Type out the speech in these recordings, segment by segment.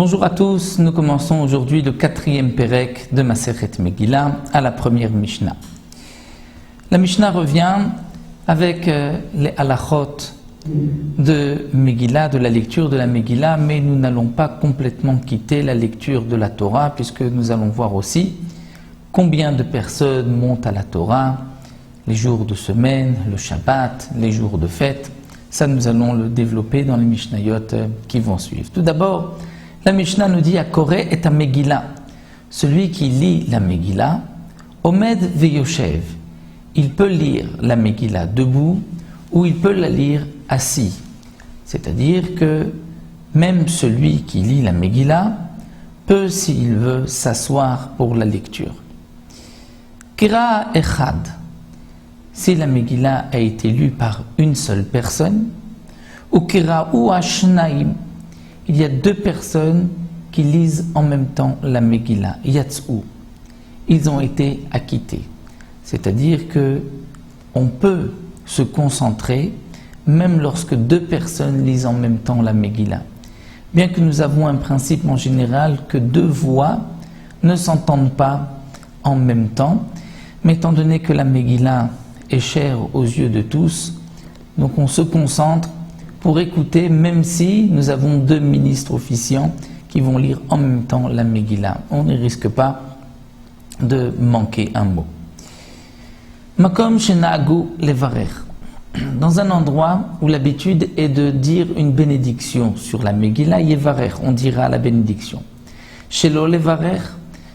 Bonjour à tous, nous commençons aujourd'hui le 4e Pérec de Masechet Megillah à la première Mishnah. La Mishnah revient avec les halachot de Megillah, de la lecture de la Megillah, mais nous n'allons pas complètement quitter la lecture de la Torah puisque nous allons voir aussi combien de personnes montent à la Torah, les jours de semaine, le Shabbat, les jours de fête. Ça, nous allons le développer dans les Mishnayot qui vont suivre. Tout d'abord, la Mishnah nous dit « Akoré et a Megillah ». Celui qui lit la Megillah, Omed veyoshev, il peut lire la Megillah debout ou il peut la lire assis. C'est-à-dire que même celui qui lit la Megillah peut, s'il veut, s'asseoir pour la lecture. Kira echad, si la Megillah a été lue par une seule personne, ou kira ou ashnaim, il y a deux personnes qui lisent en même temps la Megillah, yatzou, ils ont été acquittés. C'est-à-dire que on peut se concentrer même lorsque deux personnes lisent en même temps la Megillah. Bien que nous avons un principe en général que deux voix ne s'entendent pas en même temps, mais étant donné que la Megillah est chère aux yeux de tous, donc on se concentre pour écouter, même si nous avons deux ministres officiants qui vont lire en même temps la Megillah. On ne risque pas de manquer un mot. Makom shenagu levarer. Dans un endroit où l'habitude est de dire une bénédiction sur la Megillah, yevarer, on dira la bénédiction. Shelo levarer,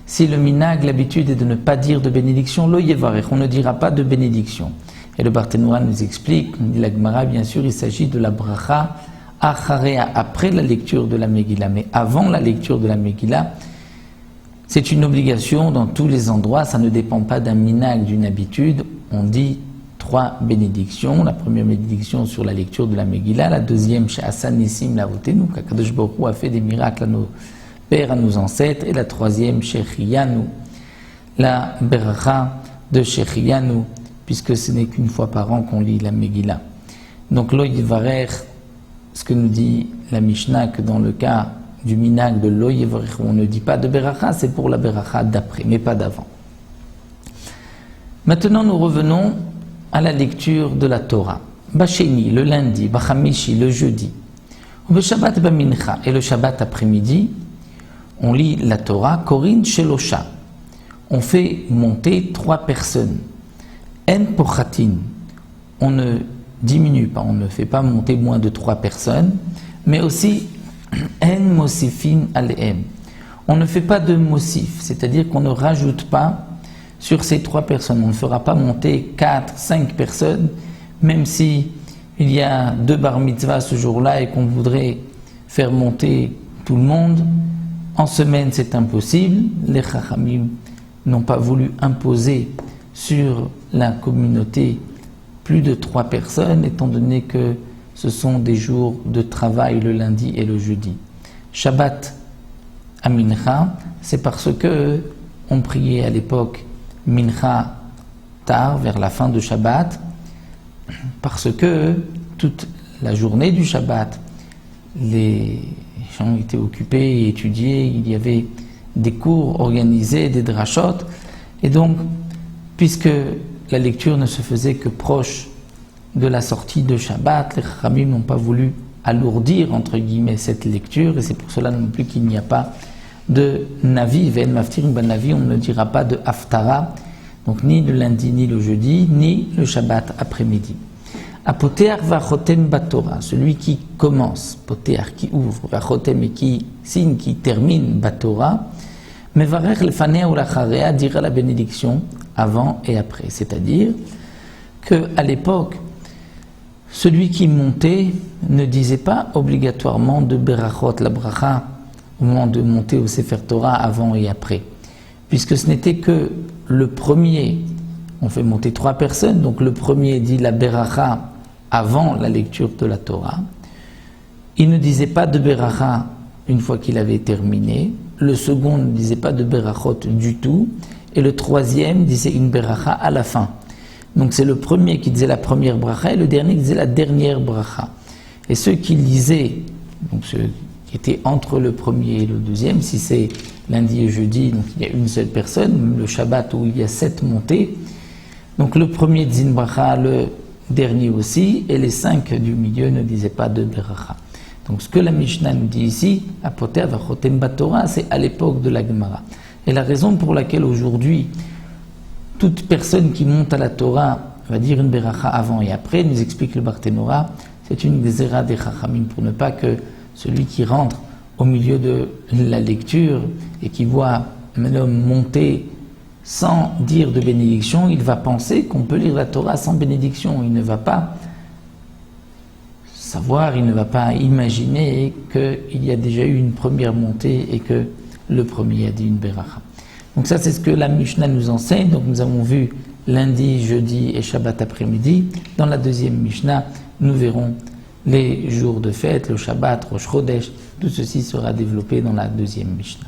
si le minag, l'habitude est de ne pas dire de bénédiction, lo yevarer, on ne dira pas de bénédiction. Et le Barthénoura nous explique, on dit la Gemara, bien sûr, il s'agit de la bracha acharea, après la lecture de la Megillah. Mais avant la lecture de la Megillah, c'est une obligation dans tous les endroits, ça ne dépend pas d'un minag, d'une habitude. On dit 3 bénédictions. La première bénédiction sur la lecture de la Megillah, la deuxième chez Hassan Nissim Lavotenu, qu'Akadosh Baruch Hu a fait des miracles à nos pères, à nos ancêtres, et la troisième chez Chiyanu, la beracha de Chiyanu, puisque ce n'est qu'une fois par an qu'on lit la Megillah. Donc lo yevarer, ce que nous dit la Mishnah, que dans le cas du minag de lo yevarer, on ne dit pas de beracha, c'est pour la beracha d'après, mais pas d'avant. Maintenant nous revenons à la lecture de la Torah. Basheni, le lundi, Bachamishi, le jeudi, ou Shabbat Bamincha, et le Shabbat après-midi, on lit la Torah, Korin Shelosha. On fait monter 3 personnes. En pochatin, on ne diminue pas, on ne fait pas monter moins de 3 personnes, mais aussi en mosifin alehem. On ne fait pas de mosif, c'est-à-dire qu'on ne rajoute pas sur ces 3 personnes. On ne fera pas monter 4, 5 personnes, même si il y a 2 bar mitzvah ce jour-là et qu'on voudrait faire monter tout le monde. En semaine, c'est impossible. Les chachamim n'ont pas voulu imposer sur la communauté plus de 3 personnes, étant donné que ce sont des jours de travail le lundi et le jeudi. Shabbat à Mincha, c'est parce que on priait à l'époque Mincha tard, vers la fin de Shabbat, parce que toute la journée du Shabbat, les gens étaient occupés et étudiaient, il y avait des cours organisés, des drachot, et donc puisque la lecture ne se faisait que proche de la sortie de Shabbat, les Chachamim n'ont pas voulu alourdir, entre guillemets, cette lecture, et c'est pour cela non plus qu'il n'y a pas de Navi, Ve'en Maftirim ben Navi, on ne dira pas de Haftara, donc ni le lundi, ni le jeudi, ni le Shabbat après-midi. Apoteach vachotem batora, celui qui commence, Poteach qui ouvre, vachotem et qui signe, qui termine batora, mevarech lefanea ou lacharea, dira la bénédiction avant et après. C'est-à-dire qu'à l'époque, celui qui montait ne disait pas obligatoirement de berachot, la bracha, au moment de monter au Sefer Torah avant et après. Puisque ce n'était que le premier, on fait monter 3 personnes, donc le premier dit la beracha avant la lecture de la Torah. Il ne disait pas de beracha une fois qu'il avait terminé, le second ne disait pas de berachot du tout, et le troisième disait une beracha à la fin. Donc c'est le premier qui disait la première bracha et le dernier qui disait la dernière bracha. Et ceux qui lisaient, donc ceux qui était entre le premier et le deuxième. Si c'est lundi et jeudi, donc il y a une seule personne. Le Shabbat où il y a 7 montées. Donc le premier Zin Bracha, le dernier aussi, et les 5 du milieu ne disaient pas de Beracha. Donc ce que la Mishnah nous dit ici, Apoter Vachotem Batorah, c'est à l'époque de la Gemara. Et la raison pour laquelle aujourd'hui, toute personne qui monte à la Torah va dire une Beracha avant et après, nous explique le Barthénora, c'est une Gezerah des Chachamim pour ne pas que celui qui rentre au milieu de la lecture et qui voit un homme monter sans dire de bénédiction, il va penser qu'on peut lire la Torah sans bénédiction. Il ne va pas savoir, il ne va pas imaginer qu'il y a déjà eu une première montée et que le premier a dit une Beracha. Donc ça, c'est ce que la Mishnah nous enseigne. Donc nous avons vu lundi, jeudi et Shabbat après-midi. Dans la deuxième Mishnah, nous verrons les jours de fête, le Shabbat, Rosh Chodesh. Tout ceci sera développé dans la deuxième Mishnah.